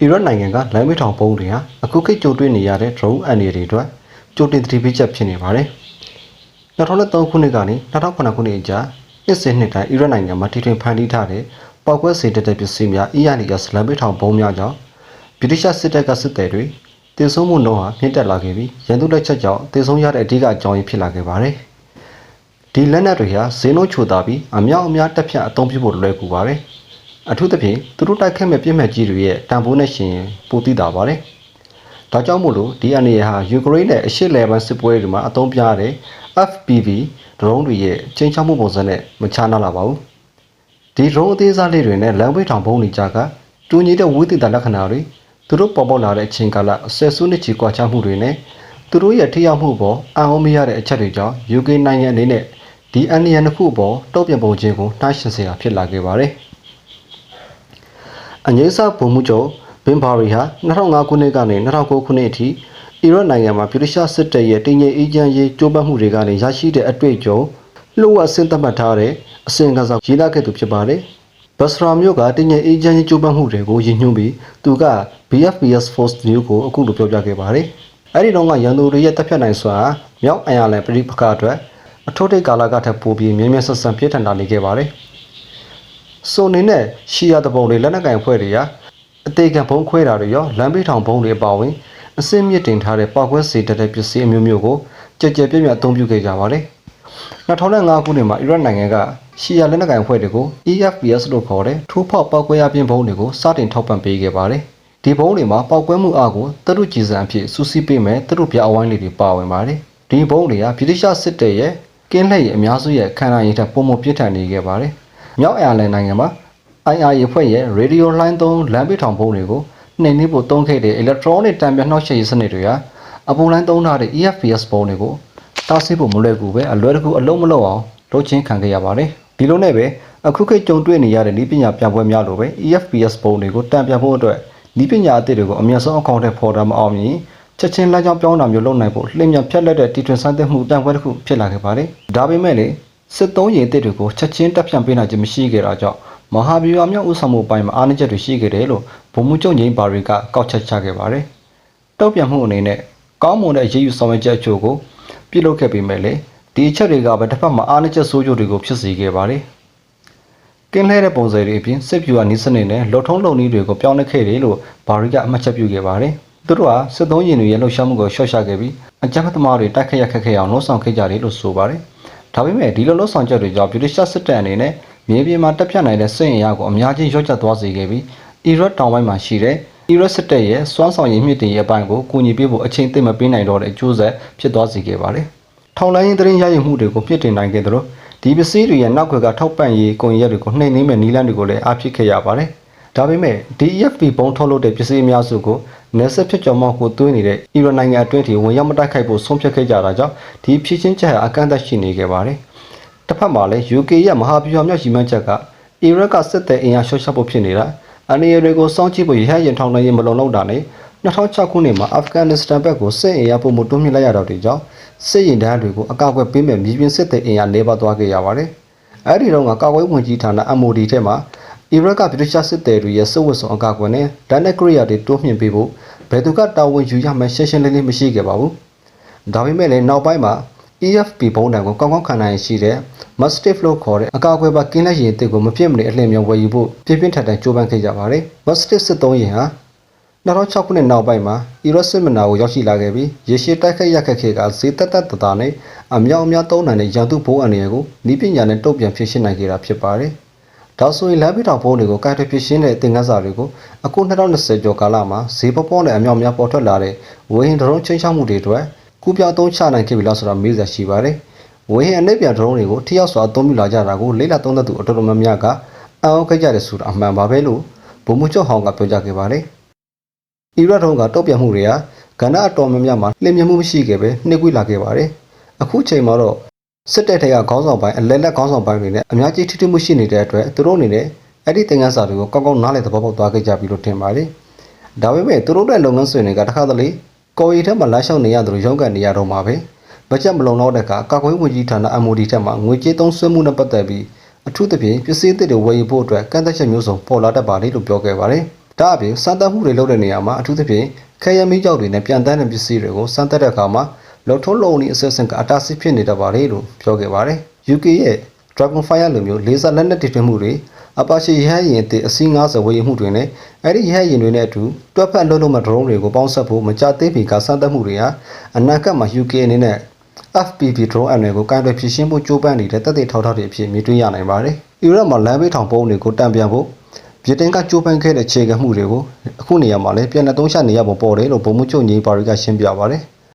အီရတ်နိုင်ငံကလမ်းမေးထောင်ပုံးတွေဟာအခုခေတ်ကြုံတွေ့နေရတဲ့ drone အန္တရာယ်တွေအတွက်ကြိုတင်သတိပေးချက်ဖြစ်နေပါတယ်။2003ခုနှစ်ကနေ2009ခုနှစ်အကြားနှစ်စဉ်နှစ်တိုင်းအီရတ်နိုင်ငံမှာတည်ထွင်ဖန်တီးထားတဲ့ပောက်ကွဲစေတတ်တဲ့ပစ္စည်းများ EIS လမ်းမေးထောင်ပုံးများကြောင့်ဗြိတိရှစစ်တပ်ကစစ်သည်တွေတည်ဆုံမှုနှုန်းဟာမြင့်တက်လာခဲ့ပြီးရန်သူလက်ချက်ကြောင့်တည်ဆုံရတဲ့အဓိကအကြောင်းရင်းဖြစ်လာခဲ့ပါတယ်။ဒီလက်နက်တွေဟာဈေးနှုန်းချိုသာပြီးအများအပြားတက်ဖြတ်အသုံးပြုဖို့လွယ်ကူပါတယ်။အထူးသဖြင့်သူတို့တိုက်ခတ်မဲ့ပြစ်မှတ်ကြီးတွေရဲ့တန်ဖိုးနဲ့ရှင်ပိုသိတာပါတယ်။ဒါကြောင့်မို့လို့ဒီအနေရဟာယူကရိန်းနဲ့အရှေ့လယ်ပိုင်းစစ်ပွဲတွေမှာအသုံးပြရတဲ့ FPV drone တွေရဲ့ချိန်ချောက်မှုပုံစံနဲ့မခြားနားလာပါဘူး။ဒီ drone အသေးစားလေးတွေနဲ့လမ်းဘေးထောင်ပုံးတွေကြကတူညီတဲ့ဝိသေသလက္ခဏာတွေသူတို့ပေါ်ပေါက်လာတဲ့အချိန်ကာလဆယ်စုနှစ်ချီကွာခြားမှုတွေနဲ့သူတို့ရဲ့ထိရောက်မှုပေါ်အံ့ဩမရတဲ့အချက်တွေကြောင့် UK နိုင်ငံအနေနဲ့ဒီအန္တရာယ်တစ်ခုပေါ်တုံ့ပြန်ပုံချင်းကိုနှိုင်းယှဉ်စရာဖြစ်လာခဲ့ပါတယ်။အငြိမ်းစားဗိုလ်မှူးချုပ်ဘင်ဘာရီဟာ2005ခုနှစ်ကနေ2009ခုနှစ်အထိအီရတ်နိုင်ငံမှာဗြိတိရှစစ်တပ်ရဲ့တည်ငြိမ်အေးချမ်းရေးကြိုးပမ်းမှုတွေကနေရရှိတဲ့အတွေ့အကြုံလှုပ်ဝက်ဆင်းသက်မှတ်ထားတဲ့အစီအကံစာရေးသားခဲ့သူဖြစ်ပါတယ်။ဘတ်စရာမြို့ကတည်ငြိမ်အေးချမ်းရေးကြိုးပမ်းမှုတွေကိုရည်ညွှန်းပြီးသူက BFBS Force New ကိုအခုလိုပြောပြခဲ့ပါတယ်။အဲဒီတော့ကရန်သူတွေရဲ့တပ်ဖြတ်နိုင်စွာမြောက်အယလန်ပြည်ပခါအတွက်အထောက်ထိပ်ကာလကထပ်ပိုပြီးမြင်းမြဆက်ဆံပြည့်ထန်တာနေခဲ့ပါတယ်။ဆိုနေနဲ့ရှီယာတပုံတွေလက်နက်ကင်ဖွဲ့တွေရာအသေးကံဘုံခွဲတာတွေရောလမ်းဘေးထောင်ဘုံတွေအပါအဝင်အစင်းမြင့်တင်ထားတဲ့ပောက်ကွဲစေတတ်တဲ့ပစ္စည်းအမျိုးမျိုးကိုကြက်ကြက်ပြည့်ပြည့်အသုံးပြုခဲ့ကြပါတယ်။2005ခုနှစ်မှာအီရတ်နိုင်ငံကရှီယာလက်နက်ကင်ဖွဲ့တွေကို EFPS လို့ခေါ်တဲ့ထိုးဖောက်ပောက်ကွဲရပြင်းဘုံတွေကိုစတင်ထောက်ပံ့ပေးခဲ့ပါတယ်။ဒီဘုံတွေမှာပောက်ကွဲမှုအားကိုတရုတ်ကြည်စံအဖြစ်စူးစီးပေးမဲ့တရုတ်ပြအဝိုင်းလေးတွေပါဝင်ပါတယ်။ဒီဘုံတွေကဗြိတိရှစစ်တပ်ရဲ့ကင်းလှည့်ရဲ့အများစုရဲ့ခန္ဓာရည်ထက်ပုံမပြည့်ထန်နေခဲ့ပါတယ်။မြောက်အယလန်နိုင်ငံမှာIRA ဖွဲ့ရဲ့ radio line 3လမ်းဘေးထောင်ဘုံတွေကိုနှိမ်နင်းဖို့သုံးခဲ့တဲ့ electronic တံပြန်နှောက်ယှက်ရေးစနစ်တွေဟာအပေါ်လိုင်းသုံးထားတဲ့ EFPS ဘုံတွေကိုတားဆီးဖို့မလွယ်ကူပဲအလွယ်တကူအလုံးမလုံးအောင်လုပ်ချင်းခံခဲ့ရပါတယ်။ဒီလိုနဲ့ပဲအခုခေတ်ကြုံတွေ့နေရတဲ့နည်းပညာပြန်ပွဲများလိုပဲ EFPS ဘုံတွေကိုတံပြန်ဖို့အတွက်နည်းပညာအသစ်တွေကိုအများဆုံးအကောင့်ထဲပေါ်တာမအောင်မြင်ချက်ချင်းလမ်းကြောင်းပြောင်းတာမျိုးလုပ်နိုင်ဖို့လျင်မြန်ဖြတ်လက်တဲ့တီထွင်စမ်းသပ်မှုတံပွဲတစ်ခုဖြစ်လာခဲ့ပါတယ်။ဒါပေမဲ့လေစစ်သုံးရင်အသစ်တွေကိုချက်ချင်းတက်ဖြန့်ပေးနိုင်ခြင်းမရှိခဲ့တာကြောင့်မဟာဗျူဟာမြောက်ဥဆောင်မှုပိုင်းမှာအားနည်းချက်တွေရှိခဲ့တယ်လို့ဗိုလ်မှူးချုပ်ငိမ့်ပါရီကကောက်ချက်ချခဲ့ပါတယ်။တောက်ပြန်မှုအနေနဲ့ကောင်းမွန်တဲ့အရေးယူဆောင်ရွက်ချက်အချို့ကိုပြုလုပ်ခဲ့ပေမဲ့လည်းဒီအချက်တွေကပဲတစ်ဖက်မှာအားနည်းချက်ဆိုးကျိုးတွေကိုဖြစ်စေခဲ့ပါတယ်။ကင်းလဲတဲ့ပုံစံတွေအပြင်စစ်ဗျူဟာနည်းစနစ်နဲ့လှုပ်ထုံးလုံနည်းတွေကိုပြောင်းလဲခဲ့တယ်လို့ဘာရီကအမှတ်ချက်ပြုခဲ့ပါတယ်။သူတို့ဟာစစ်သုံးရင်တွေရဲ့လှုပ်ရှားမှုကိုရှော့ချခဲ့ပြီးအကြမ်းဖက်သမားတွေတိုက်ခတ်ရခက်ခဲအောင်လှုံ့ဆော်ခဲ့ကြတယ်လို့ဆိုပါတယ်။ဒါပေမဲ့ဒီလိုလှုံ့ဆော်ချက်တွေကြောင့်ဗြိတိရှစစ်တပ်အနေနဲ့မြေပြင်မှာတက်ပြတ်နိုင်တဲ့စစ်အင်အားကိုအများကြီးရော့ကျသွားစေခဲ့ပြီးအီရတ်တောင်ပိုင်းမှာရှိတဲ့အီရတ်စစ်တပ်ရဲ့စွမ်းဆောင်ရည်မြင့်တင်ရဲ့အပိုင်းကိုကူညီပေးဖို့အချိန်သိမ့်မပေးနိုင်တော့တဲ့အကျိုးဆက်ဖြစ်သွားစေခဲ့ပါတယ်။ထောင်လိုင်းရင်သတင်းရယူမှုတွေကိုပြစ်တင်နိုင်ခဲ့သလိုဒီပစ္စည်းတွေရဲ့နောက်ွယ်ကထောက်ပံ့ရေးကုန်ရက်တွေကိုနှိမ်နင်းမဲ့နည်းလမ်းတွေကိုလည်းအားဖြစ်ခဲ့ရပါတယ်။ဒါပေမဲ့ DFP ဘုံထုတ်လုပ်တဲ့ပစ္စည်းအများစုကိုနယ်စပ်ဖြစ်ကျော်မောက်ကိုသွင်းနေတဲ့အီရတ်နိုင်ငံအတွင်းထိဝင်ရောက်မတိုက်ခိုက်ဖို့ဆုံးဖြတ်ခဲ့ကြတာကြောင့်ဒီဖြည့်ချင်းချက်ဟာအကန့်အသတ်ရှိနေခဲ့ပါတယ်။တစ်ဖက်မှာလည်း UK ရဲ့မဟာဗျူဟာမြောက်ရှိမှန်းချက်ကအီရတ်ကစစ်တပ်အင်အားရှော့ချဖို့ဖြစ်နေတာအနေအတွေကိုစောင့်ကြည့်ဖို့ရဟရင်ထောင်နိုင်ရင်မလုံလောက်တာနဲ့2006ခုနှစ်မှာအာဖဂန်နစ္စတန်ဘက်ကိုစစ်အင်အားပုံမှုတွန်းမြင့်လိုက်ရတော့တဲ့ကြောင့်စစ်ရင်တန်းတွေကိုအကောက်အကွယ်ပေးမဲ့မြေပြင်စစ်တပ်အင်အားနေပါသွားခဲ့ရပါတယ်။အဲဒီတော့ကကာကွယ်ဝင်ကြီးဌာန MOD ထဲမှာအီရတ်ကဗြိတိရှစစ်တပ်တွေရဲ့စစ်ဝတ်ဆောင်အကောက်အကွယ်နဲ့ဒန်နက်ကရိယာတွေတိုးမြင့်ပေးဖို့ဘယ်သူကတာဝန်ယူရမှန်းရှင်းရှင်းလင်းလင်းမရှိခဲ့ပါဘူး။ဒါပေမဲ့လည်းနောက်ပိုင်းမှာEFP ဘုံတံကိုကောင်းကောင်းခံနိုင်ရှိတဲ့ Mastiff လို့ခေါ်တဲ့အကာအကွယ်ပါကင်းလက်ရင်အသစ်ကိုမပြည့်မနေအလင်းမြောင်ဝယ်ယူဖို့ပြင်းပြင်းထန်ထန်ကြိုးပမ်းခဲ့ကြပါတယ်။ Mastiff စစ်သုံးရင်ဟာ2006ခုနှစ်နောက်ပိုင်းမှာအီရတ်စစ်မနာကိုရောက်ရှိလာခဲ့ပြီးရေရှည်တိုက်ခိုက်ရခက်ခဲကဈေးတက်တနဲ့အမြောက်အများသုံးနိုင်တဲ့ရန်သူဘုံအနေကိုနီးပညာနဲ့တုံ့ပြန်ဖြည့်ရှင်းနိုင်ခဲ့တာဖြစ်ပါတယ်။ဒါဆိုရင်လမ်းဘေးထောင်ဘုံတွေကိုကာထွေဖြည့်ရှင်းတဲ့သင်ခန်းစာတွေကိုအခု2020ကျော်ကာလမှာဈေးပေါနဲ့အမြောက်များပေါ်ထွက်လာတဲ့ဝေဟင်ဒရုန်းချင်းချောက်မှုတွေအတွက်ကူပြောင်းသုံးချနိုင်ခဲ့ပြီလားဆိုတာမေးစရာရှိပါတယ်။ဝေဟင်အနှိပ်ပြန်ဒရုန်းတွေကိုထိရောက်စွာအသုံးပြုလာကြတာကိုလေးလာသုံးသပ်သူအတော်များများကအံ့ဩခဲ့ကြတယ်ဆိုတာအမှန်ပါပဲလို့ဗိုလ်မှူးချုပ်ဟောင်းကပြောကြားခဲ့ပါတယ်။အီရတ်ထုံးကတုံ့ပြန်မှုတွေကကဏ္ဍအတော်များများမှာလျင်မြမှုမရှိခဲ့ပဲနှိပ်ကွေးလာခဲ့ပါတယ်။အခုချိန်မှာတော့စစ်တပ်ထဲကခေါင်းဆောင်ပိုင်းအလဲလက်ခေါင်းဆောင်ပိုင်းတွေနဲ့အများကြီးထိထိမှုရှိနေတဲ့အတွက်သူတို့အနေနဲ့အဲ့ဒီသင်ခန်းစာတွေကိုကောင်းကောင်းနားလည်သဘောပေါက်သွားခဲ့ကြပြီလို့ထင်ပါတယ်။ဒါပေမဲ့သူတို့ရဲ့လုပ်ငန်းစဉ်တွေကတစ်ခါတလေကော်ရီထဲမှာလမ်းလျှောက်နေရသလိုရုန်းကန်နေရတော့မှာပဲဘတ်ဂျက်မလုံလောက်တဲ့ကာကွယ်ဝင်ကြီးဌာန MOD ထက်မှငွေကြေးသုံးစွဲမှုနဲ့ပတ်သက်ပြီးအထူးသဖြင့်ပစ္စည်းသစ်တွေဝယ်ယူဖို့အတွက်ကန့်သက်ချက်မျိုးစုံပေါ်လာတတ်ပါလေလို့ပြောခဲ့ပါတယ် ဒါအပြင်စမ်းသပ်မှုတွေလုပ်တဲ့နေရာမှာအထူးသဖြင့်ခဲယမ်းမီးကျောက်တွေနဲ့ပြန်တန်းတဲ့ပစ္စည်းတွေကိုစမ်းသပ်တဲ့အခါမှာလုံထုံးလုံနီအဆက်ဆင့်ကအတားဆီးဖြစ်နေတတ်ပါတယ်လို့ပြောခဲ့ပါတယ်။ UK ရဲ့ Dragonfire လိုမျိုးလေးစားလက်နက်တည်ထွင်မှုတွေအပါရှိရဟရင်အသစ်အစီး90ဝေးမှုတွေနဲ့အဲ့ဒီရဟရင်တွေနဲ့အတူတွက်ဖက်လုံးလုံးမဲ့ drone တွေကိုပေါင်းစပ်ဖို့မကြသေးမီကစမ်းသပ်မှုတွေဟာအနာဂတ်မှာ UK အနေနဲ့ FPV drone အန်တွေကိုကိုင်တွယ်ဖြည့်ရှင်းဖို့ကြိုးပမ်းနေတဲ့တပ်တွေထောက်ထောက်တွေအဖြစ်မြင်တွေ့ရနိုင်ပါတယ်။အီရတ်မှာလမ်းဘေးထောင်ပုံးတွေကိုတံပြန်ဖို့ဗြိတိန်ကကြိုးပမ်းခဲ့တဲ့ခြေခံမှုတွေကိုအခုနေရာမှာလည်းပြန်လည်သုံးချနေရပုံပေါ်တယ်လို့ဗိုလ်မှူးချုပ်ညီပါရီကရှင်းပြပါတယ်။